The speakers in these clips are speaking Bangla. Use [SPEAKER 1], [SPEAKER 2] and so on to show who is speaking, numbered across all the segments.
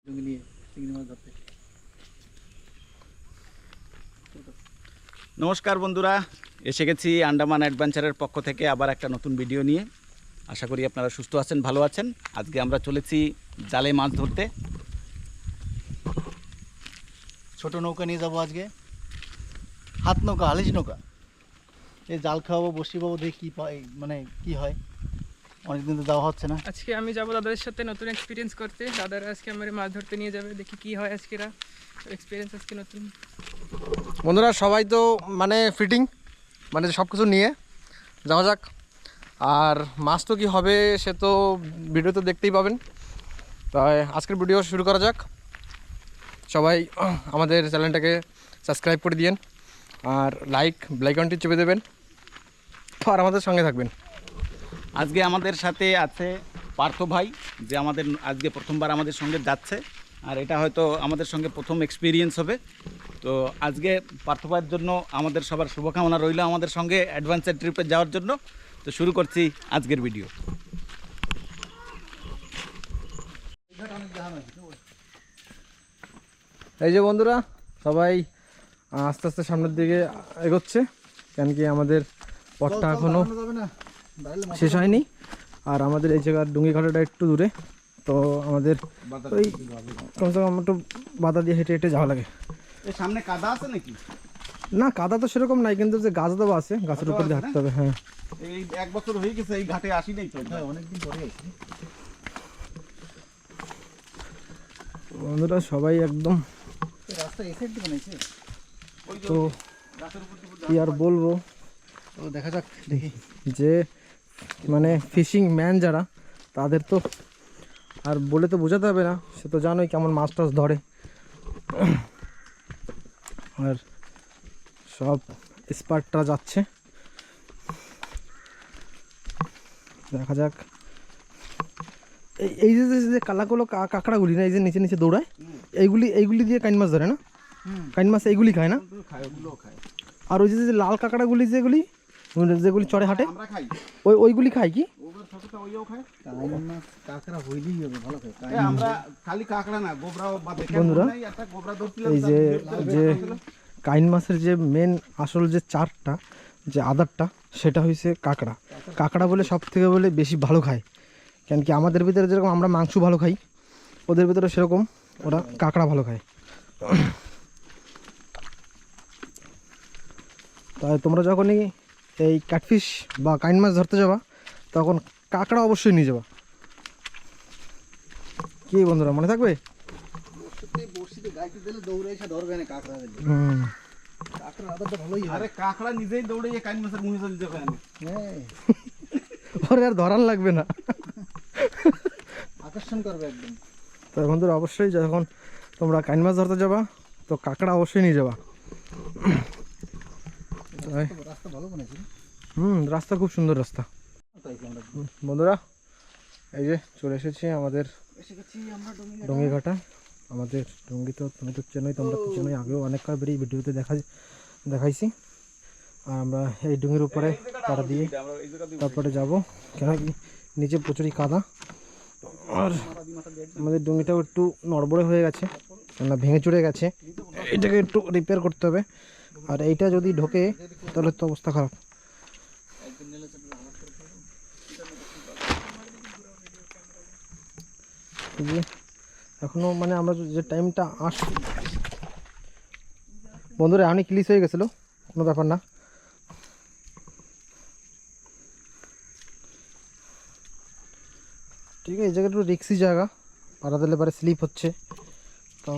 [SPEAKER 1] ডুঙ্গি নিয়ে চিংড়ি মাছ ধরতে।
[SPEAKER 2] নমস্কার বন্ধুরা, এসে গেছি আন্ডামান অ্যাডভেঞ্চারের পক্ষ থেকে আবার একটা নতুন ভিডিও নিয়ে। আশা করি আপনারা সুস্থ আছেন, ভালো আছেন। আজকে আমরা চলেছি জালে মাছ ধরতে।
[SPEAKER 1] ছোট নৌকা নিয়ে যাবো আজকে, হাত নৌকা, হালিশ নৌকা। এই জাল খাওয়াবো, বসি পাবো, দেখি কি পাই, মানে কি হয়। অনেকদিন তো যাওয়া হচ্ছে না।
[SPEAKER 3] আজকে আমি যাবো দাদাদের সাথে নতুন এক্সপিরিয়েন্স করতে। দাদারা আজকে আমার মাছ ধরতে নিয়ে যাবে, দেখি কি হয় আজকেরা এক্সপিরিয়েন্স আজকে নতুন।
[SPEAKER 4] বন্ধুরা সবাই তো মানে ফিটিং মানে সব কিছু নিয়ে যাওয়া যাক। আর মাছ তো কী হবে সে তো ভিডিও তো দেখতেই পাবেন। তাই আজকের ভিডিও শুরু করা যাক। সবাই আমাদের চ্যানেলটাকে সাবস্ক্রাইব করে দিয়েন আর লাইক আইকনটি চেপে দেবেন আর আমাদের সঙ্গে থাকবেন।
[SPEAKER 2] আজকে আমাদের সাথে আছে পার্থ ভাই, যে আমাদের আজকে প্রথমবার আমাদের সঙ্গে যাচ্ছে। আর এটা হয়তো আমাদের সঙ্গে প্রথম এক্সপিরিয়েন্স হবে। তো আজকে পার্থ ভাইয়ের জন্য আমাদের সবার শুভকামনা রইল আমাদের সঙ্গে অ্যাডভেঞ্চার ট্রিপে যাওয়ার জন্য। তো শুরু করছি আজকের ভিডিও।
[SPEAKER 4] এই যে বন্ধুরা সবাই আস্তে আস্তে সামনের দিকে এগোচ্ছে, কেন কি আমাদের পথটা এখনও শেষ হয়নি। আর আমাদের এই জায়গার ডুঙ্গি ঘাটাটা একটু দূরে, তো আমাদের ওই কমসে কম একটু বাধা দিয়ে হেঁটে হেঁটে যাওয়া লাগে।
[SPEAKER 2] এই সামনে কাদা আছে নাকি?
[SPEAKER 4] না, কাদা তো সেরকম নাই, কিন্তু যে গাছ দেওয়া আছে, গাছের উপর দিয়ে হাঁটতে হবে। হ্যাঁ,
[SPEAKER 2] এই 1 বছর হয়ে গেছে এই ঘাটে আসি নাই তো।
[SPEAKER 1] হ্যাঁ, অনেকদিন পরে আইছি।
[SPEAKER 4] বন্ধুরা সবাই একদম,
[SPEAKER 1] এই রাস্তা এই সাইড দিয়ে বানাইছে।
[SPEAKER 4] তো কি আর বলবো,
[SPEAKER 1] তো দেখা যাক, দেখি।
[SPEAKER 4] যে মানে ফিশিং ম্যান যারা, তাদের তো আর বলে তো বোঝাতে হবে না, সে তো জানোই কেমন মাছ টাছ ধরে। আর সব স্পার্টরা যাচ্ছে, দেখা যাক। এই যে যে কালাগুলো কাঁকড়াগুলি না, এই যে নিচে নিচে দৌড়ায়, এইগুলি দিয়ে কাইন মাছ ধরে না? কাইন মাছ এইগুলি খায় না? আর ওই যে লাল কাঁকড়াগুলি যেগুলি চড়ে হাঁটে, ওইগুলি খায় কি?
[SPEAKER 1] কাঁকড়া হইলেই হবে, ভালো খাই।
[SPEAKER 2] আমরা খালি কাঁকড়া না, গোবরাও বা দেখে
[SPEAKER 4] বন্ধুরা,
[SPEAKER 2] একটা গোবরা ধরছিলাম।
[SPEAKER 4] এই যে কাইন মাছের যে মেন আসল যে চারটা যে আদারটা, সেটা হয়েছে কাঁকড়া। কাঁকড়া বলে সব থেকে বলে বেশি ভালো খায়, কেন কি আমাদের ভিতরে যেরকম আমরা মাংস ভালো খাই, ওদের ভিতরে সেরকম ওরা কাঁকড়া ভালো খায়। তাই তোমরা যখনই এই ক্যাটফিশ বা কাইন মাছ ধরতে যাবা, তখন কাঁকড়া অবশ্যই নিয়ে যাবা। কি বন্ধুরা, মনে থাকবে?
[SPEAKER 1] বড়শিতে গাইতে দিলে দৌড়ে এসে ধরবে না কাঁকড়া দিলে। কাঁকড়া আদারটা ভালোই হয়।
[SPEAKER 2] আরে কাঁকড়া নিজেই দৌড়ে কাইন মাছের মুখে চলে যাবে।
[SPEAKER 1] হ্যাঁ,
[SPEAKER 4] ওরে আর ধরান লাগবে না,
[SPEAKER 1] আকর্ষণ করবে একদম।
[SPEAKER 4] তো বন্ধুরা অবশ্যই যখন তোমরা কাইন মাছ ধরতে যাবা, তো কাঁকড়া অবশ্যই নিয়ে যাবা।
[SPEAKER 1] রাস্তা ভালো বানাইছে।
[SPEAKER 4] রাস্তা খুব সুন্দর রাস্তা।
[SPEAKER 1] তাই কি আমরা
[SPEAKER 4] বন্ধুরা এই যে চলে এসেছি আমাদের
[SPEAKER 1] এসে গেছি আমরা
[SPEAKER 4] ডুঙ্গি ঘাটা। আমাদের ডুঙ্গি তো তুমি তো চেনোই, তোমরা তো চেনোই, আগেও অনেকবার বেরিয়ে ভিডিওতে দেখাইছি। আর আমরা এই ডুঙ্গির উপরে পাড়া দিয়ে তারপরে যাব, কেন কি নিচে প্রচুরই কাদা। আর আমাদের ডুঙ্গিটাও একটু নড়বড়ে হয়ে গেছে, কেননা ভেঙে চড়ে গেছে, এটাকে একটু রিপেয়ার করতে হবে। আর এইটা যদি ঢোকে তাহলে তো অবস্থা খারাপ। এখনো মানে আমরা যে টাইমটা বন্ধুরা এখনই ক্লিস হয়ে গেছিলো, কোনো ব্যাপার না। ঠিক আছে, এই জায়গাটা একটু রিক্সি জায়গা, পাড়া দিলে পারে স্লিপ হচ্ছে। তো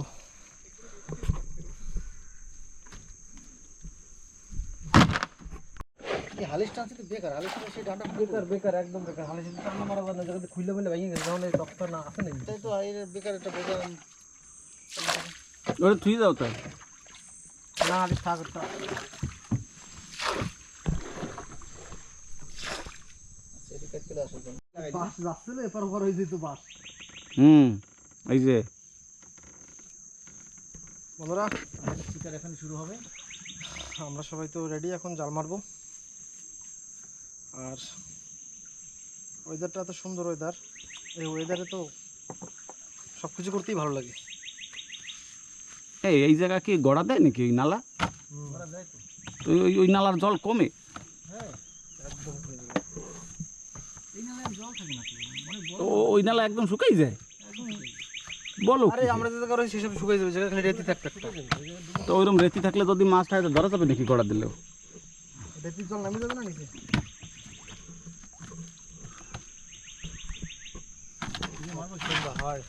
[SPEAKER 1] হালিশটা আছে তো বেকার, হালিশটা সেই ডান্ডা
[SPEAKER 4] বেকার একদম বেকার। হালে টানা মারা বাদ না, জায়গাতে খুললে বলে ভেঙে গেছে, তাহলে ডক্টর না আসে নাকি?
[SPEAKER 1] তাই তো এর বেকার, এটা বেকার।
[SPEAKER 2] ওরে তুই যাও তাই।
[SPEAKER 4] না হালিশ থাক। বাস যাচ্ছিল, এপার ওপার হয়ে যেত বাস।
[SPEAKER 2] এই যে
[SPEAKER 4] বন্ধুরা
[SPEAKER 1] শিকার এখন শুরু হবে।
[SPEAKER 4] আমরা সবাই তো রেডি, এখন জাল মারবো। আর ওয়েদারটা এত সুন্দর ওয়েদার, এই ওয়েদারে তো সব কিছু করতেই ভালো লাগে।
[SPEAKER 2] এই জায়গা কি গড়া দেয় নাকি ওই নালা? তো ওই নালার জল কমে?
[SPEAKER 4] একদম কমে যাবে।
[SPEAKER 2] তো ওই নালা একদম শুকাই যায়? বলো
[SPEAKER 4] আরে
[SPEAKER 2] কি?
[SPEAKER 4] আমরা যেটা করে সেসব শুকাই যাবে, জায়গা খালি রেতি থাকবে একটা।
[SPEAKER 2] তো ওইরকম রেতি থাকলে যদি মাছটা হয়তো ধরা যাবে নাকি গড়া দিলেও?
[SPEAKER 4] রেতির জল নামে যাবে না নিচে? হয়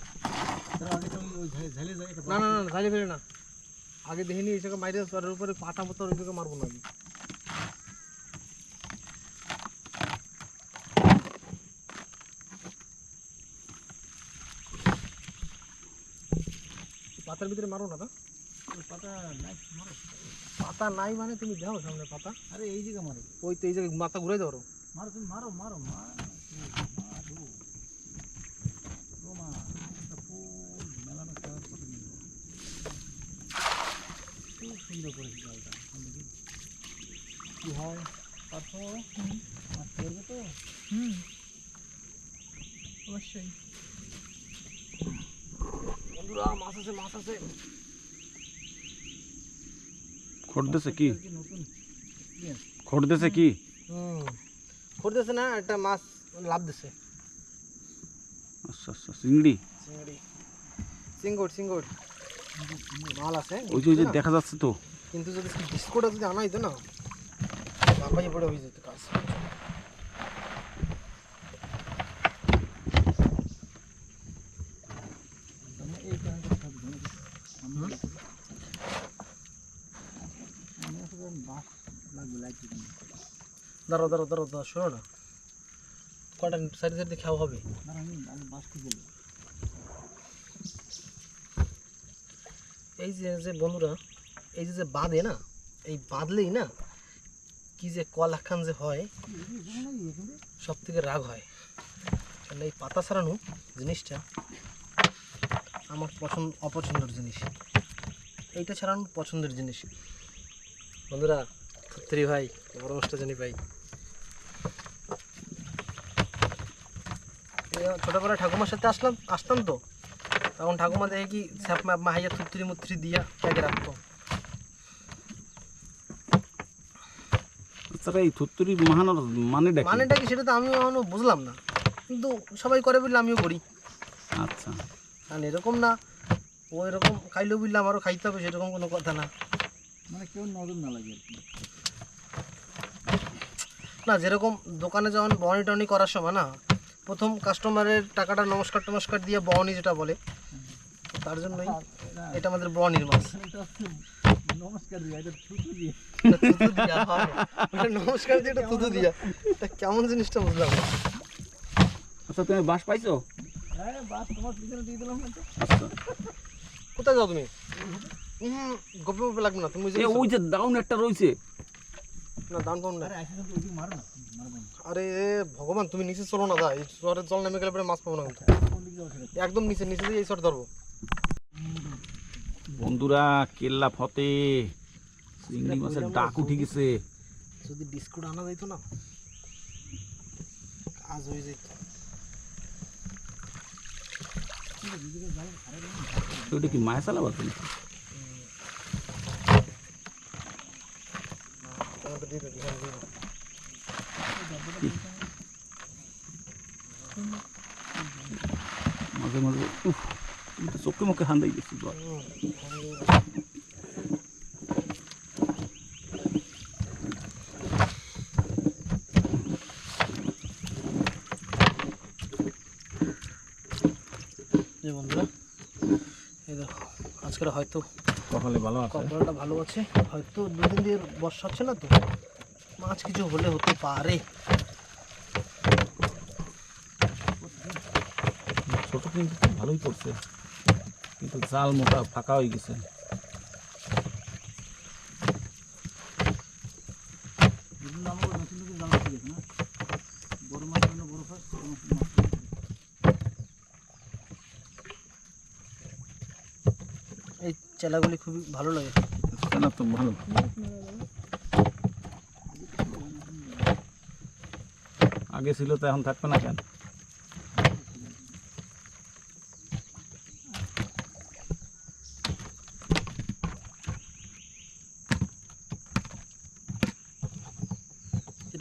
[SPEAKER 4] না না না, ঝালি ফেলে না। আগে দেখিনি এই জায়গা মাইরে চরের উপরে পাটা মতো ওই জায়গায় মারবো না আমি। পাতার ভিতরে মারো না তো? পাতা নাই মানে তুমি যাও সামনে পাতা।
[SPEAKER 1] আরে এই জায়গা মারো,
[SPEAKER 4] ওই তো এই জায়গায় মাথা ঘুরাই দাও।
[SPEAKER 1] মারো তুমি, মারো মারো মারো মেলানো খেলার কত নিল, খুব সুন্দর করেছে জলটা। কি হয় পার্থ, মাছ পড়বে তো?
[SPEAKER 3] অবশ্যই।
[SPEAKER 4] বন্ধুরা মাছ আছে, মাছ আছে।
[SPEAKER 2] খোট দিছে কি?
[SPEAKER 1] নতুন
[SPEAKER 2] খোট দিছে কি?
[SPEAKER 4] করতেছে না, একটা মাছ লাভ দিছে।
[SPEAKER 2] আচ্ছা আচ্ছা, চিংড়ি।
[SPEAKER 4] চিংড়ি, চিঙ্গুর চিঙ্গুর মাল আছে।
[SPEAKER 2] ওই যে ওই যে দেখা যাচ্ছে তো।
[SPEAKER 4] কিন্তু যদি ডিসকোটা যদি আনা হইতো না, বাবাই পড়ে হয়ে যেত কাজ।
[SPEAKER 1] এই কারণে থাকবে আমি আসলে বাস লাগবে লাইট।
[SPEAKER 4] দাঁড়াও দাঁড়াও দাঁড়াও দাঁড়াও, শোনো না, কটা সাইডে সাইডে খাওয়া হবে।
[SPEAKER 1] না আমি বাস খুঁজে নেব।
[SPEAKER 4] এই যে যে বন্ধুরা, এই যে বাঁধে না, এই বাঁধলেই না কি যে কলাখান যে হয়, সব থেকে রাগ হয়। কারণ এই পাতা ছাড়ানো জিনিসটা আমার অপছন্দের জিনিস। এইটা ছাড়ানো পছন্দের জিনিস। বন্ধুরা, থত্রি ভাই বড় মাছটা জানি ভাই। ছোটবেলায় ঠাকুমার সাথে আসতাম তো, তখন ঠাকুমা দেখে কি স্যাপ ম্যাপ মাহাইয়া থুত্রি মুত্রি দিয়া প্যাকে রাখতো।
[SPEAKER 2] আচ্ছা, এই থুত্তুরি মাহানোর মানেটা কি?
[SPEAKER 4] মানেটা কি সেটা তো আমি এখনো বুঝলাম না, কিন্তু সবাই করে বললে আমিও করি।
[SPEAKER 2] আচ্ছা,
[SPEAKER 4] কারণ এরকম না ও এরকম খাইলেও বললে আমারও খাইতে হবে, সেরকম কোনো কথা না।
[SPEAKER 1] মানে কেউ নজর না লাগে আর কি।
[SPEAKER 4] না, যেরকম দোকানে যখন বহনি টহনি করার সময় না, প্রথম কাস্টমারের টাকাটা নমস্কার টমস্কার দিয়ে বহনি যেটা বলে, তো তার জন্যই এটা আমাদের বহনির মাছ।
[SPEAKER 1] এটা হচ্ছে নমস্কার দিয়া, এটা থুতু দিয়ে।
[SPEAKER 4] এটা থুতু দিয়া হয়। ওটা নমস্কার দিয়ে এটা থুতু দিয়া, এটা কেমন জিনিসটা বুঝলাম না।
[SPEAKER 2] আচ্ছা, তুমি বাস পাইছো?
[SPEAKER 1] হ্যাঁ বাস তোমার পিছনে দিয়ে দিলাম না তো।
[SPEAKER 2] আচ্ছা,
[SPEAKER 4] কোথায় যাও তুমি? গপে গপে লাগবে না তুমি।
[SPEAKER 2] ওই যে ডাউন একটা রয়েছে।
[SPEAKER 4] না দান পাও না।
[SPEAKER 1] আরে আইসি তো ওইদিকে মারো না, মারবো না।
[SPEAKER 4] আরে ভগবান, তুমি নিচে চলো না, দা এই চরের জল নেমে গেলে পরে মাছ পাবো না কিন্তু।
[SPEAKER 1] কোন দিকে যাবো সেটা?
[SPEAKER 4] একদম নিচে নিচে দিয়ে এই চর ধরবো।
[SPEAKER 2] বন্ধুরা, কেল্লা ফতে চিংড়ি মাছের ডাক উঠে গেছে।
[SPEAKER 4] যদি বিস্কুট আনা যাইতো না, কাজ হয়ে যেত।
[SPEAKER 2] ওইটা কি মায়া চালাবার তুমি?
[SPEAKER 4] তোমাকে দিয়ে দেবো, দিয়ে দেবো।
[SPEAKER 2] মাঝে মাঝে উফ, তুমি তো চোখে মুখে হান্দাই গেছি জল।
[SPEAKER 4] এই বন্ধুরা, এই দেখো আজকের হয়তো
[SPEAKER 2] কপালে ভালো আছে।
[SPEAKER 4] কপালটা ভালো আছে, হয়তো দুদিন দিয়ে বর্ষা হচ্ছে না তো, মাছ কিছু হলে হতে পারে।
[SPEAKER 2] ছোট কিন্তু ভালোই পড়ছে, কিন্তু জাল মোটা ফাঁকা হয়ে গেছে।
[SPEAKER 1] বিভিন্ন আমার নতুন নতুন জাল উঠে গেছে না, বড় মাছ জন্য বড় ফাঁস, ছোট মাছ মাছ।
[SPEAKER 4] এই চেলাগুলি খুবই ভালো লাগে।
[SPEAKER 2] না তো ভালো, আগে ছিল তো এখন থাকবে না কেন?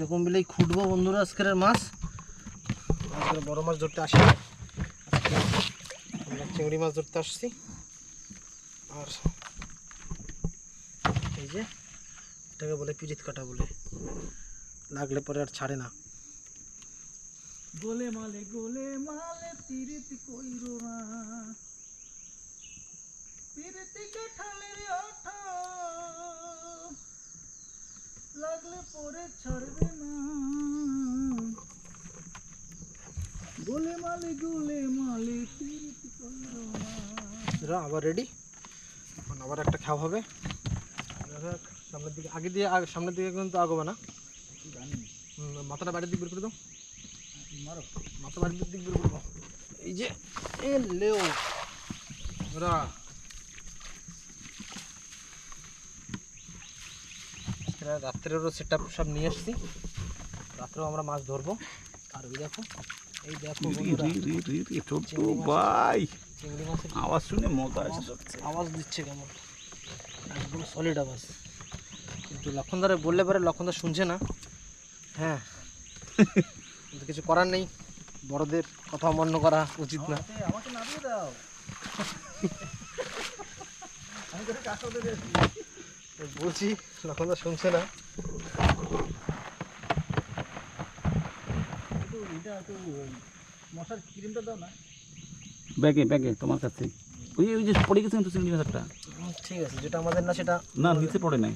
[SPEAKER 4] এরকম বিলেই খুঁটবো বন্ধুরা আজকের মাছ। আজকে বড় মাছ ধরতে আসি না, আজকে আমরা চিংড়ি মাছ ধরতে আসছি। আর এই যে এটাকে বলে পিরিত কাটা বলে, লাগলে পরে আর ছাড়ে না।
[SPEAKER 1] গোলে মালে তিরিতি কইরো না, তিরিতি কাঠালের আঠা লাগলে পরে ছাড়বে না। গোলে মালে তিরিতি কইরো না।
[SPEAKER 4] এরা আবার রেডি, এখন আবার একটা খাওয়া হবে। সামনের দিকে আগে দিয়ে সামনের দিকে কিন্তু আগাবে না। মাথাটা বাড়ির দিক বের করে দাও, মাথা বাড়ির দিক বের করবো। এই যে এ লেও ওরা রাত্রেরও সেট আপ সব নিয়ে এসছি, রাত্রেও আমরা মাছ ধরবো। আর ওই দেখো, এই দেখো বন্ধুরা,
[SPEAKER 2] ভাই
[SPEAKER 4] চিংড়ি মাছের
[SPEAKER 2] আওয়াজ শুনে মজা আসছে।
[SPEAKER 4] আওয়াজ দিচ্ছে কেমন, একদম সলিড আওয়াজ। কিন্তু লক্ষণদারে বললে পরে লক্ষণদার শুনছে না। হ্যাঁ, কিন্তু কিছু করার নেই, বড়দের কথা অমান্য করা উচিত না।
[SPEAKER 1] আমাকে নামিয়ে দাও, আমি তোকে কাছে ধরে আছি।
[SPEAKER 4] বলছি লক্ষণদা শুনছে না।
[SPEAKER 1] একটু মশার ক্রিমটা দাও না।
[SPEAKER 2] ব্যাগে তোমার কাছে ওই যে পড়ে গেছে কিন্তু চিংড়ি মাছটা।
[SPEAKER 4] ঠিক আছে, যেটা আমাদের না সেটা
[SPEAKER 2] না নিচে পড়ে নাই,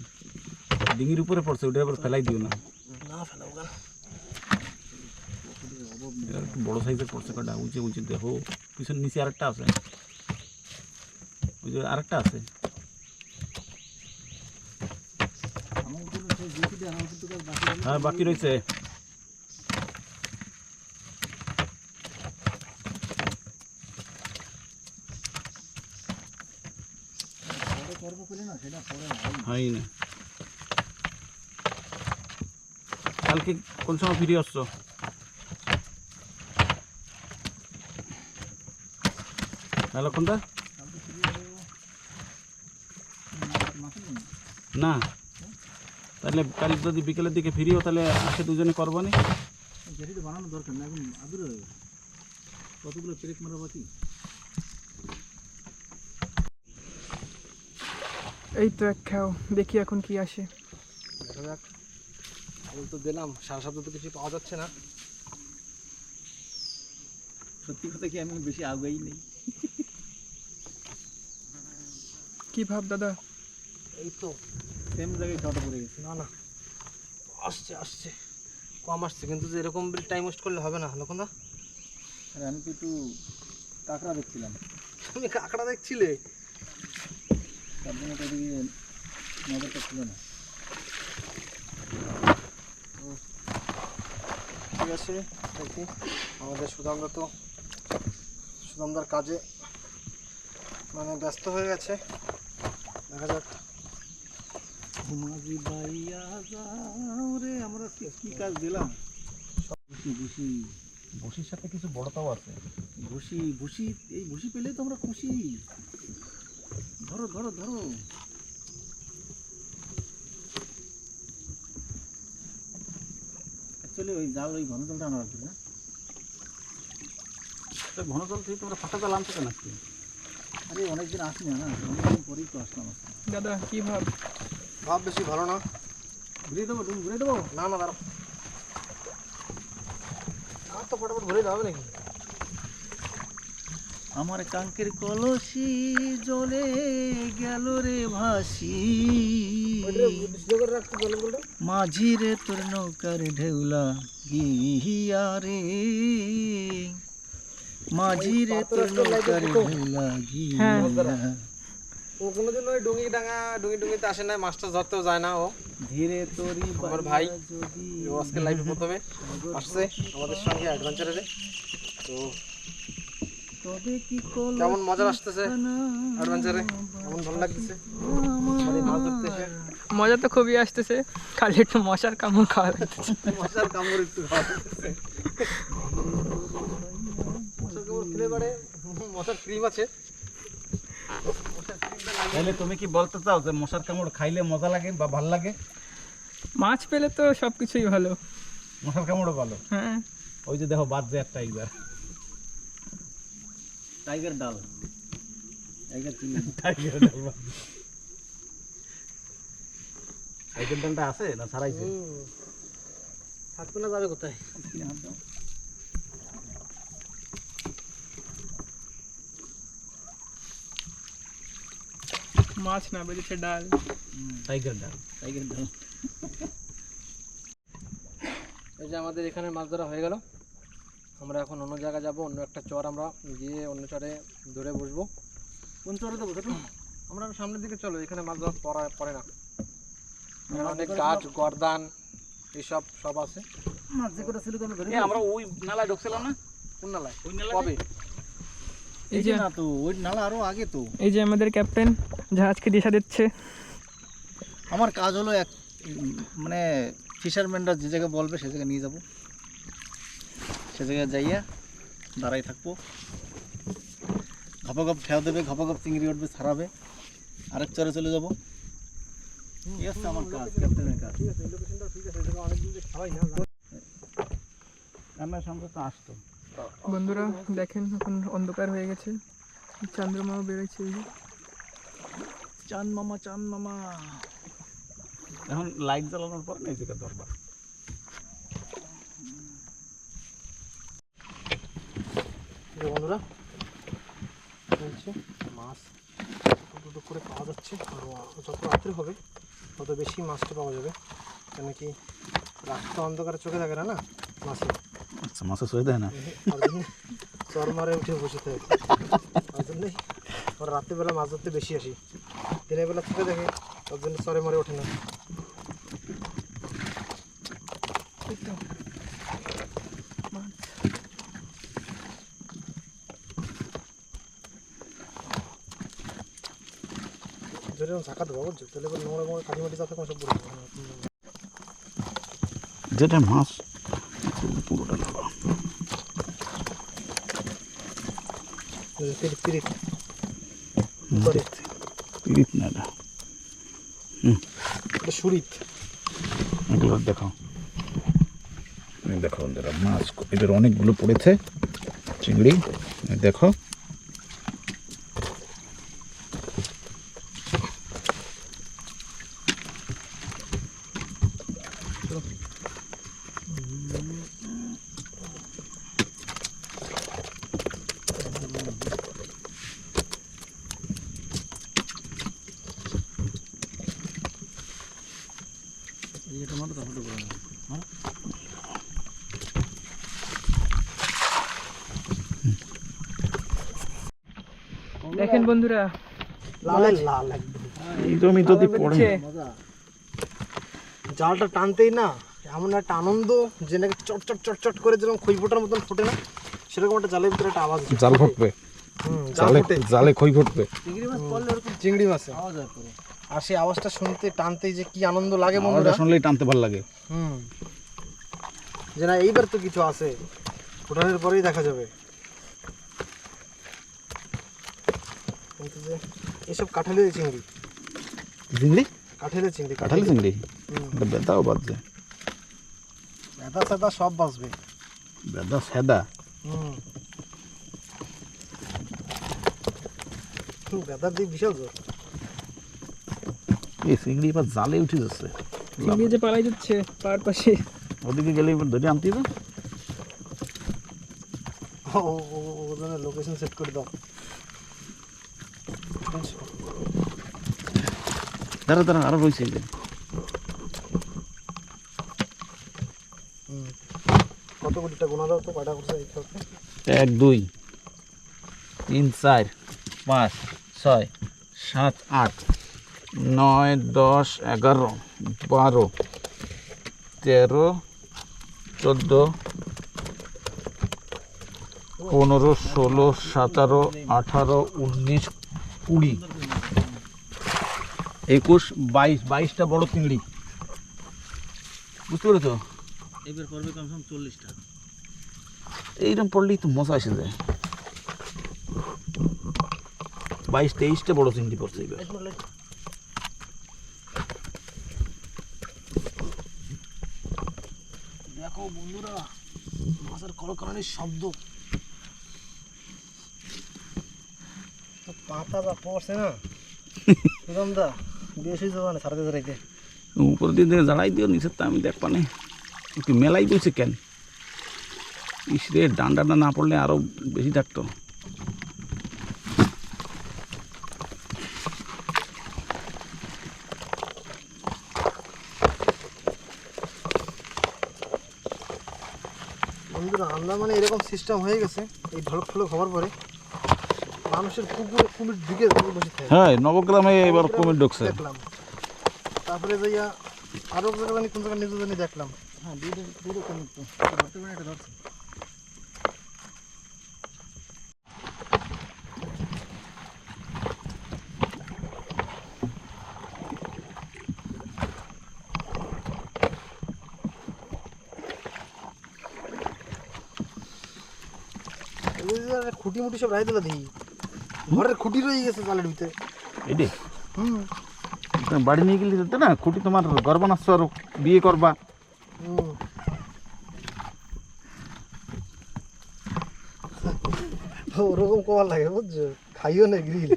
[SPEAKER 2] ডিঙির উপরে পড়ছে, ওটা আবার ফেলাই দিও না।
[SPEAKER 4] না ফেলাও কেন?
[SPEAKER 2] একটু বড় সাইজের পড়ছে কাটা, ওই যে দেখো পিছনে নিচে আরেকটা আছে, ওই যে আরেকটা আছে। হ্যাঁ বাকি রয়েছে। হয় না। কালকে কোন সময় ফিরে আসছো? হ্যালো কোনটা? না তাহলে কাল যদি বিকেলের দিকে ফিরিও তাহলে আসে দুজনে করবো নি।
[SPEAKER 1] জেটিটা বানানো দরকার না, এখন আদুরে হয়ে গেছে। কতগুলো পেরেক মারা বাকি।
[SPEAKER 3] এই তো এক খাও, দেখি এখন কি আসে।
[SPEAKER 4] দেখা যাক, আমি তো দিলাম, সারা শব্দ তো কিছু পাওয়া যাচ্ছে না।
[SPEAKER 1] সত্যি কথা কি আমি বেশি আগাই নেই।
[SPEAKER 3] কি ভাব দাদা?
[SPEAKER 4] এই তো
[SPEAKER 1] সেম জায়গায় খাওয়াটা পড়ে গেছে।
[SPEAKER 4] না না, আসছে আসছে, কম আসছে, কিন্তু যে এরকম টাইম ওয়েস্ট করলে হবে না লক্ষণদা।
[SPEAKER 1] আরে আমি তো একটু কাঁকড়া দেখছিলাম,
[SPEAKER 4] তুমি কাঁকড়া দেখছিলে?
[SPEAKER 1] তার জন্য তো এদিকে নজরটা ছিল না।
[SPEAKER 4] ঠিক আছে, দেখি আমাদের সুদামদার কাজে মানে ব্যস্ত হয়ে গেছে, দেখা যাক।
[SPEAKER 1] ঘুমাবি বাইয়া যাও রে, আমরা কি কাজ দিলাম। ভুসি
[SPEAKER 2] বসির সাথে কিছু বড়টাও আছে।
[SPEAKER 1] ভুসি এই ভুসি পেলে তো আমরা খুশি। ধরো ধরো ধরো, অ্যাকচুয়ালি ওই জাল ওই ঘন জলটা আনা রাখবে না।
[SPEAKER 2] ঘন জল থেকে তোমরা ফাটা জাল আনছো কেন আজকে?
[SPEAKER 1] আরে অনেকদিন আসি না, অনেকদিন পরেই তো আসলাম।
[SPEAKER 3] দাদা কি ভাব?
[SPEAKER 4] ভাব বেশি ভালো না।
[SPEAKER 1] ঘুরিয়ে দেবো, তুমি ঘুরিয়ে দেবো।
[SPEAKER 4] না না দাঁড়াও, আর তো ফটাফট ঘুরে যাবে নাকি?
[SPEAKER 1] আমার কাঙ্কের কলসি জলে গেল রে ভাসি, মাঝি রে তোর নৌকার ঢেউলা গিয়া রে, মাঝি রে তোর নৌকার ঢেউলা গিয়া।
[SPEAKER 4] ও কোনোদিন ওই ডুঙিতে আসে না, মাছটা ধরতেও যায় না। ও
[SPEAKER 1] ধীরে তোরি
[SPEAKER 4] আমার ভাই, ও আজকে লাইভে প্রথমে আসছে আমাদের সঙ্গে অ্যাডভেঞ্চারে। তো
[SPEAKER 1] তবে কি
[SPEAKER 4] কেমন মজা আসতেছে অ্যাডভেঞ্চারে, কেমন ভালো লাগতেছে মাছ ধরতে এসে?
[SPEAKER 3] মজা তো খুবই আসতেছে, খালি একটু মশার কামড় খাওয়া লাগতেছে।
[SPEAKER 4] মশার কামড় একটু খাওয়া লাগতেছে। মশার কামড় খেলে পারে, মশার ক্রিম আছে।
[SPEAKER 2] তাহলে তুমি কি বলতে চাও যে মশার কামড় খাইলে মজা লাগে বা ভাল লাগে?
[SPEAKER 3] মাছ পেলে তো সব কিছুই ভালো।
[SPEAKER 2] মশার কামড়ও ভালো।
[SPEAKER 3] হ্যাঁ
[SPEAKER 2] ওই যে দেখো বাদ যে একটা টাইগার,
[SPEAKER 1] টাইগার ডাল, টাইগার চিংড়ি।
[SPEAKER 2] টাইগার ডাল বাজছে। টাইগার ডালটা আছে না ছাড়াইছে?
[SPEAKER 1] থাকবে না, যাবে কোথায়?
[SPEAKER 3] মাছ না বেরিয়েছে ডাল।
[SPEAKER 2] টাইগার ডাল।
[SPEAKER 1] টাইগার ডাল। এই যে আমাদের এখানে মাছ ধরা হয়ে গেল। আমরা এখন অন্য জায়গায় যাব, অন্য একটা চর আমরা গিয়ে অন্য চরে ধরে বসবো। কোন চরে দেবো সেটা? আমরা সামনের দিকে চলো, এখানে মাছ ধরা পড়ে না। এখানে অনেক গাছ গর্দান এসব সব আছে। মাছ যে কটা ছিল তো আমরা ধরে
[SPEAKER 2] আমরা ওই নালায় ঢুকছিলাম না?
[SPEAKER 1] কোন নালায়?
[SPEAKER 2] ওই নালায়
[SPEAKER 1] কবে?
[SPEAKER 3] এই যে
[SPEAKER 1] না তো, ওই নালা আরো আগে তো।
[SPEAKER 3] এই যে আমাদের ক্যাপ্টেন জাহাজকে দিশা দিচ্ছে।
[SPEAKER 1] আমার কাজ হলো মানে ফিশারম্যানরা যে জায়গায় বলবে সে জায়গায় নিয়ে যাব, সে জায়গায় যাইয়া দাঁড়াই থাকবো, ঘাপাঘপ খেয়া দেবে, ঘাপাঘপ চিংড়ি উঠবে, ছাড়াবে, আরেক চরে চলে যাবো। এই হচ্ছে আমার কাজ, ক্যাপ্টেনের কাজ।
[SPEAKER 2] আমরা সঙ্গে তো আসতো।
[SPEAKER 3] বন্ধুরা দেখেন এখন অন্ধকার হয়ে গেছে, চন্দ্রমাও বেরোচ্ছে। এই যে
[SPEAKER 1] চান মামা, চান মামা।
[SPEAKER 2] এখন লাইট জ্বালানোর পর না এই জায়গা দরবার।
[SPEAKER 4] বন্ধুরা বলছি মাছ দুটো করে পাওয়া যাচ্ছে, আর যত রাত্রে হবে তত বেশি মাছটা পাওয়া যাবে, কেন কি রাত তো অন্ধকারে চোখে থাকে না না মাছে,
[SPEAKER 2] আচ্ছা মাছে সয়ে দেয় না?
[SPEAKER 4] তার জন্য চর মারে উঠে বসে থাকে। তার জন্যই আমরা রাত্রিবেলা মাছ ধরতে বেশি আসি, দিনের বেলা চোখে দেখে, তার জন্য চরে মারে ওঠে না।
[SPEAKER 3] এই তো মাছ।
[SPEAKER 4] যদি ঝাঁকা দেবো বুঝছো, তাহলে এবার নোংরা মোংরা কাটি মাটি যাতে কোনো সব পড়ে যাবে।
[SPEAKER 2] যেটা মাছ পুরোটা ধরো।
[SPEAKER 4] তিরিত তিরিত
[SPEAKER 2] পিরিত না এটা,
[SPEAKER 4] এটা সুরিত।
[SPEAKER 2] এগুলো দেখো, দেখো বন্ধুরা মাছ এদের অনেকগুলো পড়েছে চিংড়ি, দেখো।
[SPEAKER 1] এটা মাত্র কাপড় করে না।
[SPEAKER 3] দেখেন বন্ধুরা
[SPEAKER 4] লাল লাল একদম।
[SPEAKER 2] এই জমি যদি পড়ে
[SPEAKER 3] বেরোচ্ছে।
[SPEAKER 1] মজা।
[SPEAKER 4] জালটা টানতেই না এমন একটা আনন্দ, যে নাকি চট চট চট চট করে যেরকম খই ফোটার মতন ফোটে না, সেরকম একটা জালের ভিতরে একটা আওয়াজ হচ্ছে।
[SPEAKER 2] জাল ফুটবে,
[SPEAKER 4] জাল ফোটে
[SPEAKER 2] জালে খই ফুটবে।
[SPEAKER 1] চিংড়ি মাছ পড়লে ওরকম
[SPEAKER 4] চিংড়ি মাছে,
[SPEAKER 1] আওয়াজ হয় পুরো।
[SPEAKER 4] আর সেই আওয়াজটা শুনতে টানতেই যে কি আনন্দ লাগে বন্ধুরা।
[SPEAKER 2] আওয়াজটা শুনলেই টানতে ভালো লাগে।
[SPEAKER 4] যে না এইবার তো কিছু আছে, ফোটানোর পরেই দেখা যাবে। কিন্তু যে এসব কাঁঠালের চিংড়ি,
[SPEAKER 2] চিংড়ি,
[SPEAKER 4] কাঁঠালের চিংড়ি,
[SPEAKER 2] কাঁঠালি চিংড়ি, এটা বেদাও বাজছে।
[SPEAKER 4] ব্যথা স্যাথা সব বাঁচবে।
[SPEAKER 2] বেদা সেদা,
[SPEAKER 4] ব্যথার দিক বিশাল জোর।
[SPEAKER 2] এই চিংড়ি এবার জালে উঠে যাচ্ছে।
[SPEAKER 3] চিংড়ি যে পালাই যাচ্ছে পার পাশে।
[SPEAKER 2] ওদিকে গেলে এবার ধরে আনতে হবে।
[SPEAKER 4] ওখানে লোকেশন সেট করে দাও।
[SPEAKER 2] দাঁড়া দাঁড়া, আরো রয়েছে এই যে।
[SPEAKER 4] কত কোটিটা গোনা দাও তো, কয়টা করছে এই খেতে?
[SPEAKER 2] 1 2 3 4 5 6 7 8 9 10 11 12 13 14 15 16 17 18 19 20 21 22 22টা বড় চিংড়ি, বুঝতে পেরেছো?
[SPEAKER 1] এবার পড়বে কমসম 40টা।
[SPEAKER 2] এইরকম পড়লেই তো মজা আসে যায়। 22-23টা বড় চিংড়ি পড়ছে এবার।
[SPEAKER 1] দেখো
[SPEAKER 4] দেখো বন্ধুরা মাছের কলকানির শব্দ, পাতা বা পড়ছে না সুগম দা বেশি জোগানে ছাড়াতে ছাড়াইতে
[SPEAKER 2] উপর দিয়ে জ্বালাই দিও নিচের তো আমি দেখ পানে একটু মেলাই বলছে কেন ইসরে ডান্ডাটা না পড়লে আরো বেশি থাকতো।
[SPEAKER 4] বন্ধুরা আমরা মানে এরকম সিস্টেম হয়ে গেছে এই ঢলক ফলক হওয়ার পরে মানুষের পুকুরে কুমির ঢুকে বসে থাকে।
[SPEAKER 2] হ্যাঁ নবগ্রামে এবার কুমির ঢুকছে।
[SPEAKER 4] দেখলাম তারপরে যাইয়া আরো জায়গা জানি কোন জায়গা নিউজ জানি দেখলাম। হ্যাঁ দুটো কুমির তো ধরতে পারে, এটা ধরছে। খুঁটি মুটি সব রাই দিলা দেখি, ঘরের খুঁটি রয়ে গেছে জালের ভিতরে।
[SPEAKER 2] এইটি বাড়ি নিয়ে গেলে যেতে না খুঁটি তোমার ঘর বানাচ্ছ আর বিয়ে করবা।
[SPEAKER 4] ওরকম কমার লাগে বুঝছো, খাইও না গ্রিল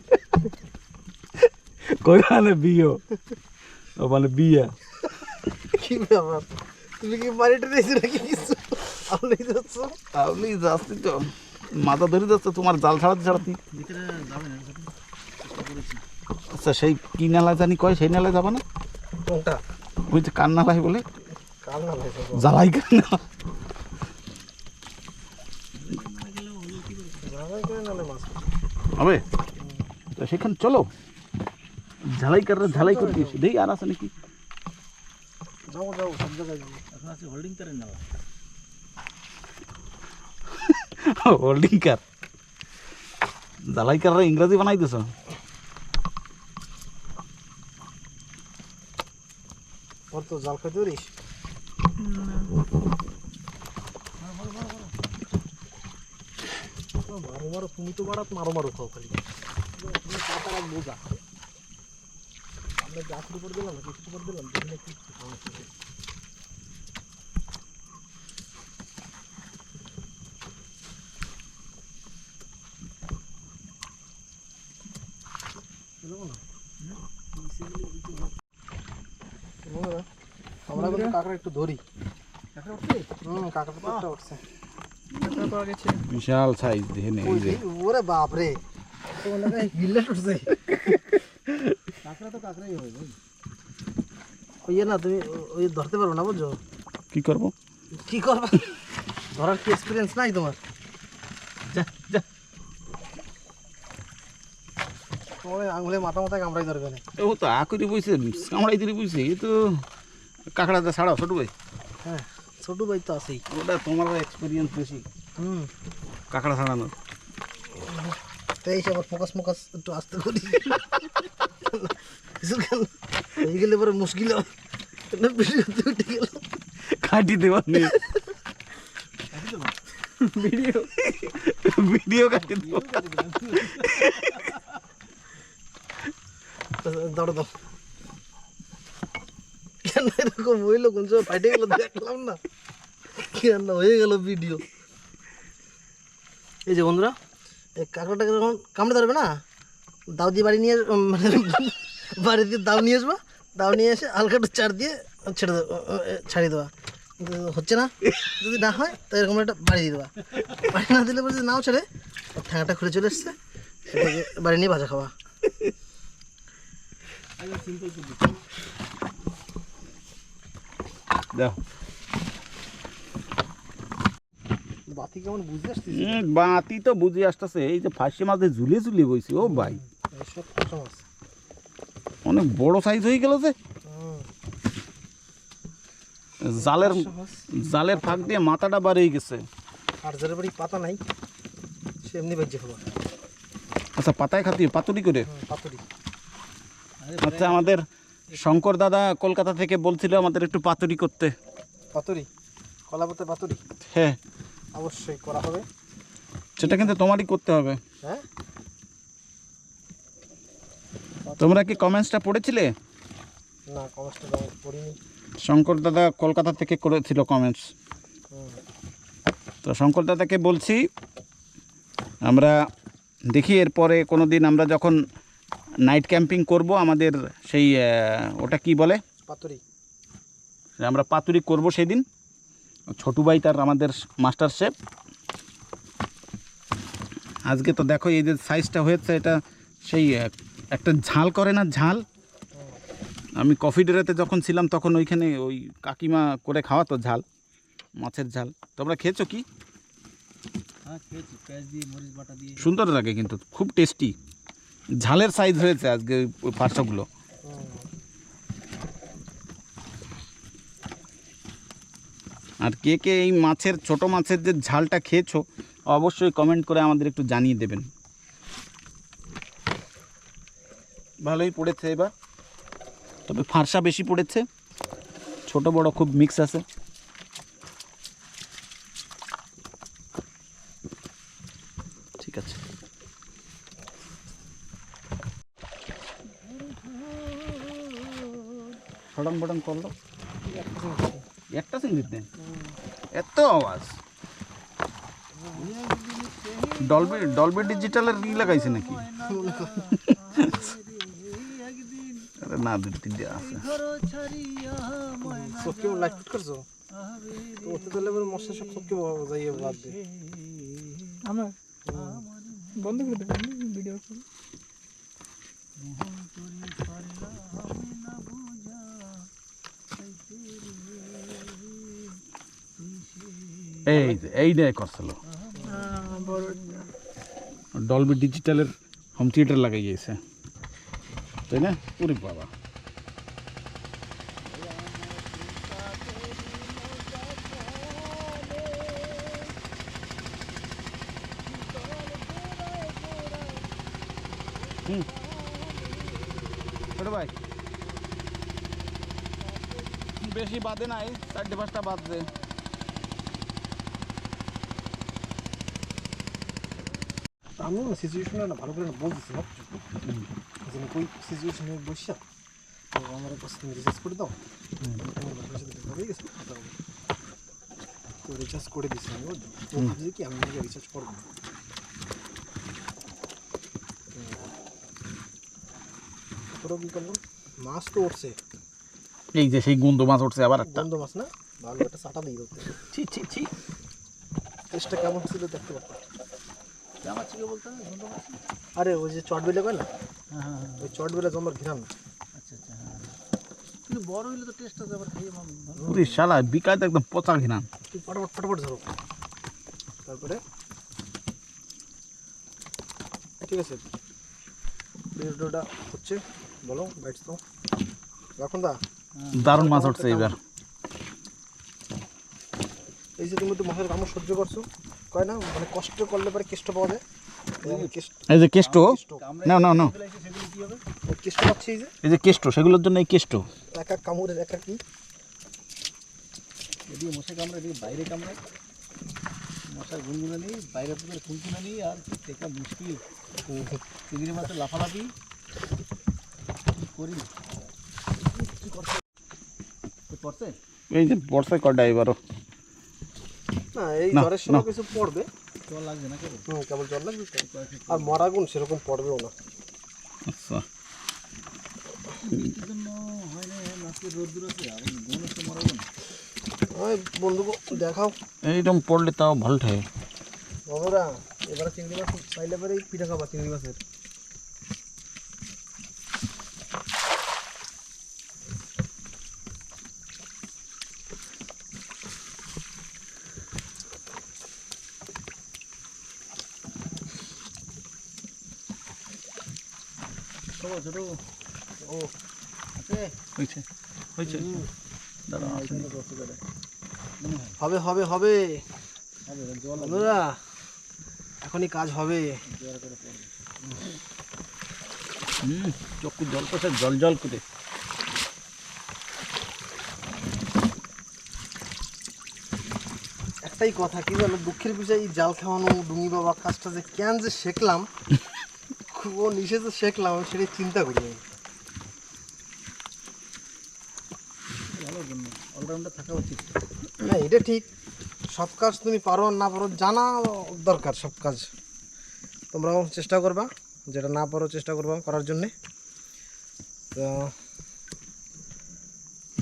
[SPEAKER 2] কইখানে বিয়ে ও মানে বিয়ে
[SPEAKER 4] কি ব্যাপার, তুমি কি বাড়িটা দিয়েছো নাকি কিছু আপনি যাচ্ছ?
[SPEAKER 2] আপনি যাচ্ছি তো মাথা ধরে যাচ্ছে তোমার জাল ছাড়াতে ছাড়াতে। আচ্ছা সেই কি নালা জানি কয় সেই নালায় যাবা না?
[SPEAKER 4] কোনটা?
[SPEAKER 2] ওই যে কান নালায় বলে
[SPEAKER 4] কাল না ভাই
[SPEAKER 2] জ্বালাই কান নালা। হবে তো সেখানে চলো ঝালাই করে ঝালাই করে দিয়েছি দেই আর আছে নাকি?
[SPEAKER 4] যাও যাও সব জায়গায় যাবো।
[SPEAKER 2] হোল্ডিং কার জ্বালাই কার ইংরেজি বানাই দিছ।
[SPEAKER 4] ওর তো জাল খাইতে পারিস? মারো মারো, তুমি তো বাড়াত মারো মারো খাও খালি। পাতা রাখ বোঝা, আমরা গাছের উপর দিলাম না কিছুর উপর দিলাম দেখলে কি সমস্যা। আমরা কিন্তু কাঁকড়া একটু ধরি। কাঁকড়া উঠছে? কাঁকড়া তো একটা উঠছে।
[SPEAKER 3] কাঁকড়া পাওয়া গেছে।
[SPEAKER 2] বিশাল সাইজ দেখে নে।
[SPEAKER 4] ওরে বাপ রে, গিল্লা উঠছে। কাঁকড়া তো কাঁকড়াই হয় ভাই। ওই না তুমি ওই ধরতে পারো না বুঝছো?
[SPEAKER 2] কি করবো?
[SPEAKER 4] কি করবা, ধরার কি এক্সপিরিয়েন্স নাই তোমার?
[SPEAKER 2] যা যা
[SPEAKER 4] তোমার আঙুলে মাথা মাথায় কামড়াই ধরবে না।
[SPEAKER 2] ও তো আকুরি বইছে কামড়াই দিলে বইছে এ তো কাঁকড়াটা ছাড়াও ছোট ভাই।
[SPEAKER 4] হ্যাঁ ছোট ভাই তো আছেই।
[SPEAKER 2] ওটা তোমার এক্সপিরিয়েন্স বেশি কাঁকড়া ছাড়ানোর।
[SPEAKER 4] তাই আবার ফোকাস মোকাস একটু আস্তে করি কিছু কেন হয়ে গেলে পরে মুশকিল হয়। ভিডিওতে উঠে গেল
[SPEAKER 2] কাটি দেওয়া নেই
[SPEAKER 3] ভিডিও
[SPEAKER 2] ভিডিও কাটি দেবো।
[SPEAKER 4] দৌড় দাও কেন এরকম হইলো, কোন সময় ফাইটে গেল দেখলাম না, কেন হয়ে গেল ভিডিও। এই যে বন্ধুরা এই কাঁকড়াটাকে যখন কামড়ে ধরবে না, দাও দিয়ে বাড়ি নিয়ে মানে বাড়ি দিয়ে দাও নিয়ে আসবা, দাও নিয়ে এসে হালকা একটু চার দিয়ে ছেড়ে দেবো, ছাড়িয়ে দেওয়া। কিন্তু হচ্ছে না, যদি না হয় তো এরকম একটা বাড়ি দিয়ে দেওয়া। বাড়ি না দিলে পরে যদি নাও ছেড়ে ঠ্যাঙাটা খুলে চলে এসছে, সেটাকে বাড়ি নিয়ে ভাজা খাওয়া।
[SPEAKER 2] দাও
[SPEAKER 4] বাতি কেমন বুঝতে আসছিস?
[SPEAKER 2] বাতি তো বুঝে আসতেছে এই যে ফাঁসি মাঝে ঝুলিয়ে ঝুলিয়ে বইছি। ও ভাই
[SPEAKER 4] সব কষ্ট মাছ।
[SPEAKER 2] অনেক বড় সাইজ হয়ে গেল যে জালের জালের ফাঁক দিয়ে মাথাটা বাড়িয়ে গেছে।
[SPEAKER 4] আর যার বাড়ি পাতা নাই সে এমনি বাজ্যে খাবো।
[SPEAKER 2] আচ্ছা পাতায় খাতি পাতুরি করে।
[SPEAKER 4] পাতুরি
[SPEAKER 2] আচ্ছা আমাদের শঙ্কর দাদা কলকাতা থেকে বলছিল আমাদের একটু পাতুরি করতে।
[SPEAKER 4] পাতুরি কলাপাতা পাতুরি
[SPEAKER 2] হ্যাঁ
[SPEAKER 4] অবশ্যই করা হবে,
[SPEAKER 2] সেটা কিন্তু তোমারই করতে হবে।
[SPEAKER 4] হ্যাঁ
[SPEAKER 2] তোমরা কি কমেন্টসটা পড়েছিলে?
[SPEAKER 4] না কমেন্টটা পড়িনি।
[SPEAKER 2] শঙ্কর দাদা কলকাতা থেকে করেছিল কমেন্টস। তো শঙ্কর দাদাকে বলছি আমরা দেখি এরপরে কোনো দিন আমরা যখন নাইট ক্যাম্পিং করব আমাদের সেই ওটা কি বলে
[SPEAKER 4] পাতুরি।
[SPEAKER 2] আমরা পাতুরি করব সেই দিন। ছোটু ভাই তার আমাদের মাস্টার শেফ। আজকে তো দেখো এই যে সাইজটা হয়েছে, এটা সেই একটা ঝাল করে না, ঝাল। আমি কফি ডেরাতে যখন ছিলাম তখন ওইখানে ওই কাকিমা করে খাওয়াতো ঝাল, মাছের ঝাল। তোমরা খেয়েছো কি? সুন্দর লাগে কিন্তু খুব টেস্টি। ঝালের সাইজ হয়েছে আজকে ওই পার্শ্বগুলো। আর কে কে এই মাছের, ছোট মাছের যে ঝালটা খেয়েছো অবশ্যই কমেন্ট করে আমাদের একটু জানিয়ে দেবেন। ভালোই পড়েছে এবার, তবে ফারসা বেশি পড়েছে, ছোট বড় খুব মিক্স আছে। ঠিক আছে, ফটাং ফটাং করলো একটা সিঙ্গিতে এত আওয়াজ। ডলবি ডিজিটালের ই লাগাইছে নাকি? আরে না, দুই তিনটে আছে।
[SPEAKER 4] সবকে লাইট ফিট করছো তো ওতে দিলে মশা সব সবকে যাইয়ে বাদ দে।
[SPEAKER 3] আমার বন্ধ করে দেবো ভিডিও।
[SPEAKER 2] এই নিয়ে করছিল ডলবি ডিজিটালের হোম থিয়েটার লাগাইছে, তাই না? ওরে বাবা, ছোট ভাই বেশি বাদে নাই, 4-5টা বাদছে।
[SPEAKER 4] আমি না সিচুয়েশনটা না ভালো করে না বলতেছি না, যেন কই সিচুয়েশনে বসে তো আমার কাছে তুমি রিচার্জ করে দাও। তোমার বাবার সাথে দেখা হয়ে গেছে, কথা বলো। তো রিচার্জ করে দিচ্ছি আমি। ও ভাবছি কি আমি রিচার্জ করবো না। তোরা কি করবো, মাছ তো উঠছে,
[SPEAKER 2] এই যে সেই গন্ধ মাছ উঠছে আবার একটা।
[SPEAKER 4] বন্ধ মাছ না, ভালো একটা চাটা দিয়ে দিতে।
[SPEAKER 2] ছি ছি ছি,
[SPEAKER 4] টেস্টটা কেমন ছিল দেখতে পারতো। আরে ওই যে চট বেলে কয় না, ওই চট বেলে জমার ঘিরান। কিন্তু বড় হইলে তো টেস্ট আছে, আবার খাইয়ে
[SPEAKER 2] পুরি শালা বিকালে একদম পচা ঘিনা।
[SPEAKER 4] তুই ফটাফট ফটাফট ধরো। তারপরে ঠিক আছে, ভিডিওটা হচ্ছে, বলো বাইটস তো রাখুন দা।
[SPEAKER 2] দারুণ মাছ উঠছে এবার।
[SPEAKER 4] এই যে তুমি তো মাছের কামড় সহ্য করছো, কয় না মানে কষ্ট করলে পরে কেষ্ট পাওয়া যায়।
[SPEAKER 2] এই যে কেষ্ট, না না না,
[SPEAKER 4] কেষ্ট পাচ্ছি,
[SPEAKER 2] এই যে কেষ্ট, সেগুলোর জন্য এই কেষ্ট।
[SPEAKER 4] এক এক কামড়ের এক এক কি
[SPEAKER 1] এদিকে মশা কামড়ে, এদিকে বাইরে কামড়ে, মশার গুনগুনা নেই, বাইরে পুকুরে ফুলকুনা নেই, আর কি টেকা মুশকিল। চিংড়ি মাছের লাফালাফি করি পড়ছে।
[SPEAKER 2] এই যে বর্ষায় কটা এবারও
[SPEAKER 4] না, এই
[SPEAKER 2] না,
[SPEAKER 4] জ্বরের সময়
[SPEAKER 2] না।
[SPEAKER 4] কিছু পড়বে,
[SPEAKER 1] জল লাগবে না কেন?
[SPEAKER 4] কেবল জ্বর লাগবে তো। আর মরাগুন সেরকম পড়বেও না।
[SPEAKER 2] আচ্ছা,
[SPEAKER 1] জন্য হয় না, আজকে রোদ্দুর আছে, আর গুণ আছে মরাগুন।
[SPEAKER 4] ওই বন্ধুকে দেখাও
[SPEAKER 2] এইরকম পড়লে তাও ভালো থাকে।
[SPEAKER 4] বন্ধুরা, এবারে চিংড়ি মাছ পাইলে পরে পিঠা খাবা চিংড়ি মাছের।
[SPEAKER 1] ছোট
[SPEAKER 4] ও
[SPEAKER 1] আছে,
[SPEAKER 2] হয়েছে হয়েছে, দাদা
[SPEAKER 4] হবে হবে হবে
[SPEAKER 1] জল
[SPEAKER 4] বন্ধুরা, এখনই কাজ হবে।
[SPEAKER 2] চক্ষু জল পড়ছে, জল জল করে।
[SPEAKER 4] একটাই কথা কি জানো, দুঃখের বিষয় এই জাল খাওয়ানো ডুঙ্গি বাবা কাজটা যে কেন যে শিখলাম, ও নিষে যে শিখলাম আমি সেটাই চিন্তা করি।
[SPEAKER 1] ভালো জন্য অলরাউন্ডার থাকা উচিত।
[SPEAKER 4] না এটা ঠিক, সব কাজ তুমি পারো আর না পারো জানা দরকার, সব কাজ তোমরাও চেষ্টা করবা, যেটা না পারো চেষ্টা করবা করার জন্যে। তো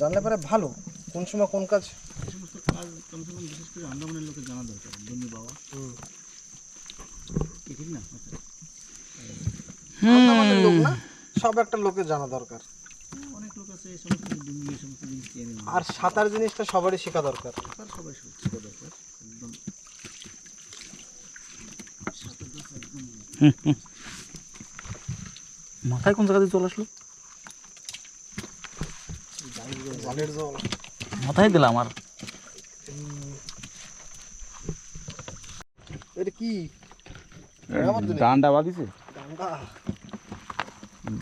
[SPEAKER 4] জানলে পরে ভালো কোন সময় কোন কাজ।
[SPEAKER 2] এই সমস্ত কাজ কমসে কম বিশেষ করে আন্দামানের লোকের জানা দরকার, ডুঙ্গি বাবা ঠিক না?
[SPEAKER 4] আন্দামানের লোক না, সব একটা লোকের জানা দরকার।
[SPEAKER 2] অনেক লোক আছে এই সমস্ত ডুঙ্গি এই সমস্ত জিনিস চেনে না,
[SPEAKER 4] আর সাঁতার জিনিসটা সবারই শেখা দরকার।
[SPEAKER 2] তার সবাই শেখা দরকার একদম। মাথায় কোন জায়গা দিয়ে চলে আসলো?
[SPEAKER 4] জলের জল
[SPEAKER 2] মাথায় দিলাম আর
[SPEAKER 4] এটা কি
[SPEAKER 2] ডান্ডা বাঁধিছে,
[SPEAKER 4] ডান্ডা?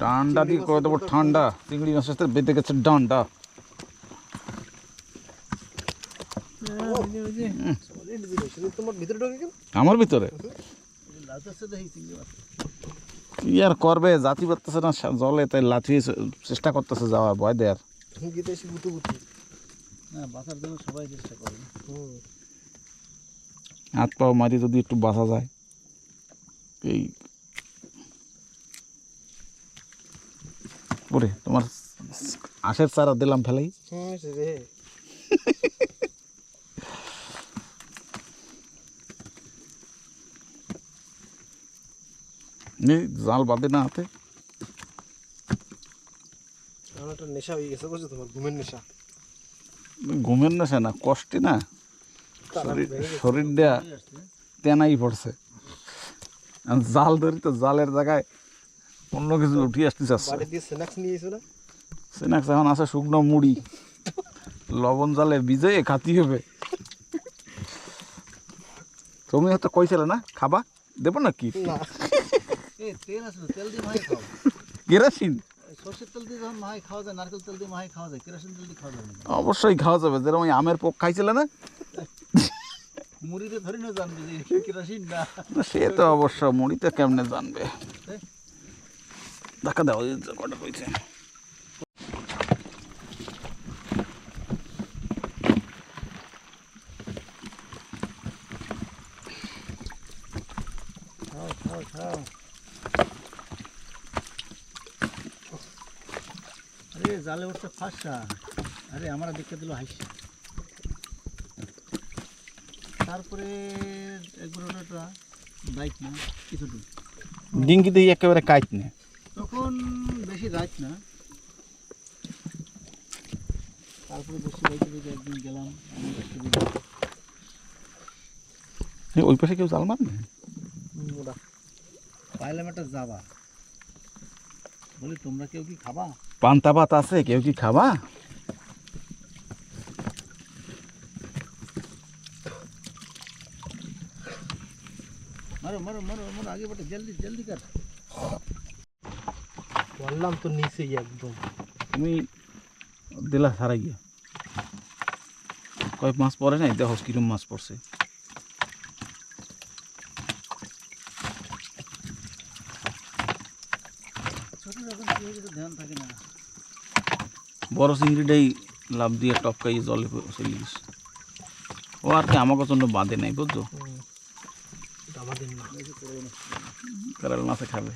[SPEAKER 2] ডান্ডা দিয়ে করে দেবো ঠান্ডা। চিংড়ি মাছের সাথে বেঁধে গেছে ডান্ডা।
[SPEAKER 4] তোমার ভিতরে ঢোকে কেন?
[SPEAKER 2] আমার ভিতরে কি আর করবে, জাতি পারতেছে না জলে, তাই লাথিয়ে চেষ্টা করতেছে যাওয়ার, ভয় দেয়ার।
[SPEAKER 4] গীতে এসে গুতু গুতু।
[SPEAKER 2] হ্যাঁ, বাঁচার জন্য সবাই চেষ্টা করে।
[SPEAKER 4] হুম।
[SPEAKER 2] হাত পাও মারি যদি একটু বাঁচা যায়। এই ওরে তোমার আশের চারা দিলাম ফেলাই।
[SPEAKER 4] রে
[SPEAKER 2] জাল বাঁধে না হাতে।
[SPEAKER 4] আমার একটা নেশা হয়ে গেছে বুঝছো, তোমার ঘুমের নেশা।
[SPEAKER 2] ঘুমের নেশা না, কষ্টে না, শরীরটা তেনাই পড়ছে। আর জাল ধরি তো জালের জায়গায় অন্য কিছু উঠিয়ে আসতে চাচ্ছে।
[SPEAKER 4] বাড়ি দিয়ে স্ন্যাক্স নিয়ে এসো না?
[SPEAKER 2] স্ন্যাক্স এখন আছে শুকনো মুড়ি, লবণ জালে ভিজে খাতি হবে। তুমি হয়তো কইছিলে না খাবা, দেবো না কি?
[SPEAKER 4] না,
[SPEAKER 5] তেল আছে তো, তেল দিয়ে মাহাই খাও।
[SPEAKER 2] কেরাসিন
[SPEAKER 5] সর্ষের তেল দিয়ে যখন মাহাই খাওয়া যায়, নারকেল তেল দিয়ে মাহাই খাওয়া যায়, কেরোসিন তেল দিয়ে খাওয়া যাবে না।
[SPEAKER 2] অবশ্যই খাওয়া যাবে, যেরকম ওই আমের পোক খাইছিলে না,
[SPEAKER 5] মুড়িতে ধরে না জানবে যে কেরোসিন না।
[SPEAKER 2] সে তো অবশ্য মুড়িতে কেমনে জানবে। দেখা দাও কটা কইছে।
[SPEAKER 5] খাও খাও খাও। আরে জালে উঠছে ফাঁসা, আরে আমরা দেখতে দিল হাসি। তারপরে একবার ওটা বাইক না কিছুদিন,
[SPEAKER 2] ডিঙ্গিতে একেবারে কাইট নে,
[SPEAKER 5] তখন বেশি রাত না। তারপরে বেশি বাইকে দিকে একদিন গেলাম, আমি একটা দিন
[SPEAKER 2] ওই পাশে কেউ জাল মারবে।
[SPEAKER 5] পাইলাম একটা যাবা, বলি তোমরা কেউ কি খাবা?
[SPEAKER 2] পান্তা ভাত আছে, কেউ কি খাবা?
[SPEAKER 5] মারো মারো মারো মারো, আগে বাটে জলদি জলদি কর।
[SPEAKER 4] বললাম তো নিচেই একদম।
[SPEAKER 2] তুমি দিলা সারাই গিয়া কয়েক মাস পরে নাই, দেখো কিরম মাছ পড়ছে।
[SPEAKER 5] ছোট যখন কি হয়েছে তো ধ্যান থাকে না।
[SPEAKER 2] বড় চিংড়িটাই লাভ দিয়ে টপকাই জলে চলে গেছে। ও আর কি আমাকে জন্য বাঁধে নাই, বুঝছো?
[SPEAKER 4] আমাদের না,
[SPEAKER 2] কারাল মাছে খাবে।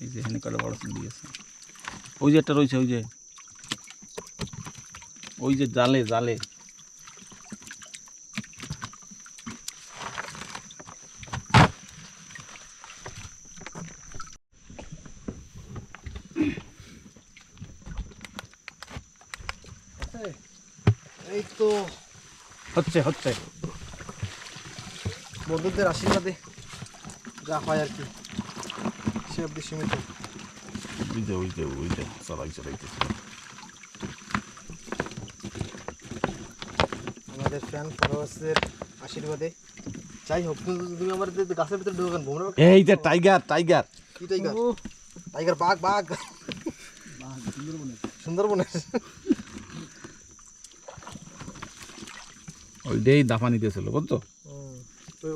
[SPEAKER 2] এই যে এখানে কটা বড় চিংড়ি আছে, ওই যে একটা রয়েছে, ওই যে জালে জালে।
[SPEAKER 4] এই তো
[SPEAKER 2] হচ্ছে হচ্ছে
[SPEAKER 4] বন্ধুদের আশীর্বাদে যা হয় আর কি, সে অব্দি সীমিত।
[SPEAKER 2] ওই যে চালাইতেছে।
[SPEAKER 4] আমাদের ফ্যান ফলোয়ার্সের আশীর্বাদে যাই হোক। তুমি আমার গাছের ভিতরে ঢোকেন ভোমরা।
[SPEAKER 2] এই যে টাইগার টাইগার
[SPEAKER 4] কি টাইগার? টাইগার বাঘ বাঘ সুন্দরবনের।
[SPEAKER 2] ওইটাই দাফা নিতেছিল, বুঝছো?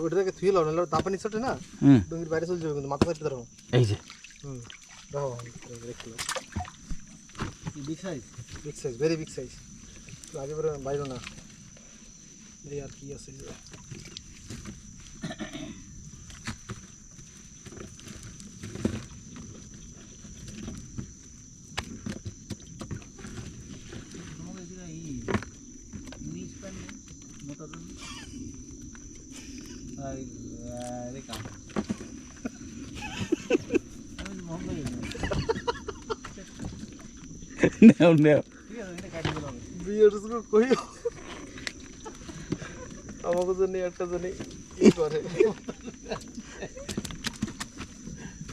[SPEAKER 4] ওটা থেকে থুয়ে লো, নাহলে দাপানি ছোটে না,
[SPEAKER 2] হুম,
[SPEAKER 4] ডুঙ্গির বাইরে চলে যাবে কিন্তু মাথা চাপতে ধরো।
[SPEAKER 2] এই যে
[SPEAKER 4] দেখো দেখো
[SPEAKER 5] big size
[SPEAKER 4] big size, very big size. আগে বেরো বাইরো না, এই আর কি আছে যে
[SPEAKER 5] তোমাকে যেটা ইংলিশ প্যান মোটা দাম রে কাম আমি মহঙ্গা
[SPEAKER 2] নেও নেও।
[SPEAKER 5] ঠিক আছে এটা কাটি দিলাম
[SPEAKER 4] ভিউয়ার্স কো কইও আমাকে জন্য একটা জানি কি করে।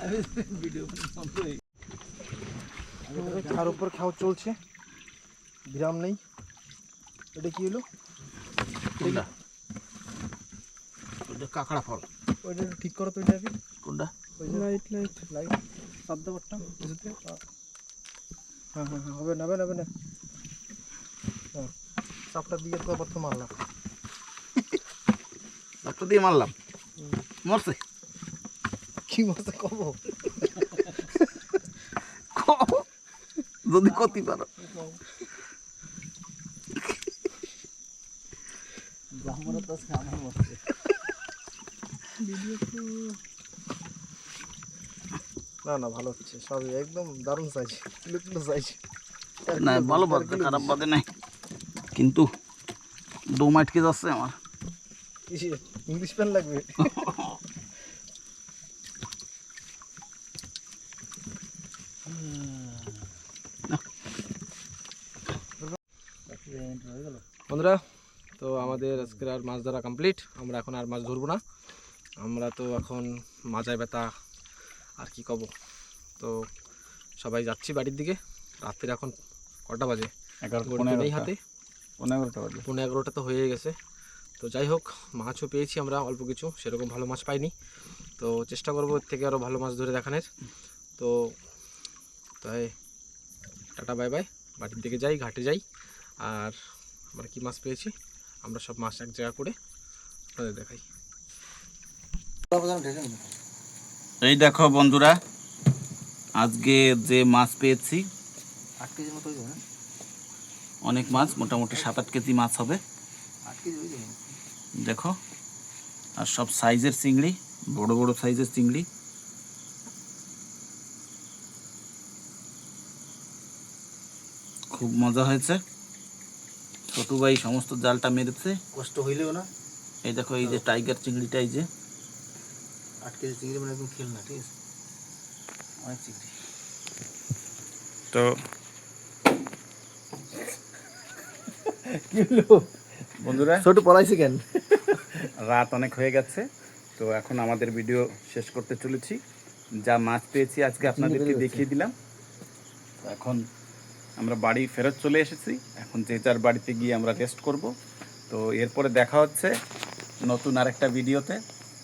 [SPEAKER 5] আমি ভিডিও বন্ধ হয়ে
[SPEAKER 4] তার উপর খাওয়া চলছে, বিরাম নেই। এটা কি হলো?
[SPEAKER 5] কোনটা ওটা কাঁকড়া ফল
[SPEAKER 4] ওইটা একটু ঠিক করো তো, এটা আগে
[SPEAKER 5] কোনটা
[SPEAKER 4] লাইট লাইট লাইট চাপ দাও একটা কিছুতে। হ্যাঁ হ্যাঁ হ্যাঁ, হবে না হবে না হবে না। হ্যাঁ, চাপটা দিয়ে তো আবার তো মারলাম।
[SPEAKER 5] ডাক্তার দিয়ে মারলাম মরছে
[SPEAKER 4] কি মারতে কব?
[SPEAKER 5] যদি ক্ষতি পারো আমার তো আমার মরছে
[SPEAKER 4] না না, ভালো হচ্ছে সবই, একদম দারুণ সাইজ, কিলো কিলো সাইজ।
[SPEAKER 5] না ভালো বাদে খারাপ বাদে নাই, কিন্তু দম আটকে যাচ্ছে আমার।
[SPEAKER 4] ইংলিশ প্যান লাগবে।
[SPEAKER 1] বন্ধুরা, তো আমাদের আজকের আর মাছ ধরা কমপ্লিট। আমরা এখন আর মাছ ধরবো না, আমরা তো এখন মাজায় ব্যথা আর কি কব। তো সবাই যাচ্ছি বাড়ির দিকে। রাত্রির এখন কটা বাজে?
[SPEAKER 2] 11
[SPEAKER 1] নেই হাতে,
[SPEAKER 2] 11টা বাজে।
[SPEAKER 1] 11:15 তো হয়ে গেছে। তো যাই হোক, মাছও পেয়েছি আমরা অল্প কিছু, সেরকম ভালো মাছ পাইনি। তো চেষ্টা করবো এর থেকে আরও ভালো মাছ ধরে দেখানোর। তো তাই টাটা বাই বাই, বাড়ির দিকে যাই, ঘাটে যাই। আর আমরা কী মাছ পেয়েছি আমরা সব মাছ এক জায়গা করে আপনাদের দেখাই।
[SPEAKER 2] এই দেখো বন্ধুরা, আজকে যে মাছ পেয়েছি
[SPEAKER 5] 8 কেজির মতো হয়ে যাবে না?
[SPEAKER 2] অনেক মাছ, মোটামুটি 7-8 কেজি মাছ হবে।
[SPEAKER 5] 8 কেজি হয়ে যাবে।
[SPEAKER 2] দেখো, আর সব সাইজের চিংড়ি, বড় বড় সাইজের চিংড়ি। খুব মজা হয়েছে। ছোটু ভাই সমস্ত জালটা মেরেছে।
[SPEAKER 5] কষ্ট হইলেও না,
[SPEAKER 2] এই দেখো, এই যে টাইগার চিংড়িটা, এই যে
[SPEAKER 5] 8 কেজি চিংড়ি মানে একদম খেল না, ঠিক আছে অনেক চিংড়ি।
[SPEAKER 2] তো বন্ধুরা,
[SPEAKER 5] ছোট পড়াইছি কেন?
[SPEAKER 2] রাত অনেক হয়ে গেছে, তো এখন আমাদের ভিডিও শেষ করতে চলেছি। যা মাছ পেয়েছি আজকে আপনাদেরকে দেখিয়ে দিলাম। তো এখন আমরা বাড়ি ফেরত চলে এসেছি। এখন যে যার বাড়িতে গিয়ে আমরা রেস্ট করব। তো এরপরে দেখা হচ্ছে নতুন আরেকটা ভিডিওতে।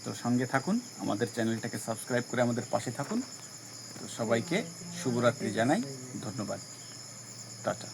[SPEAKER 2] তো সঙ্গে থাকুন, আমাদের চ্যানেলটাকে সাবস্ক্রাইব করে আমাদের পাশে থাকুন। তো সবাইকে শুভরাত্রি জানাই, ধন্যবাদ, টাটা।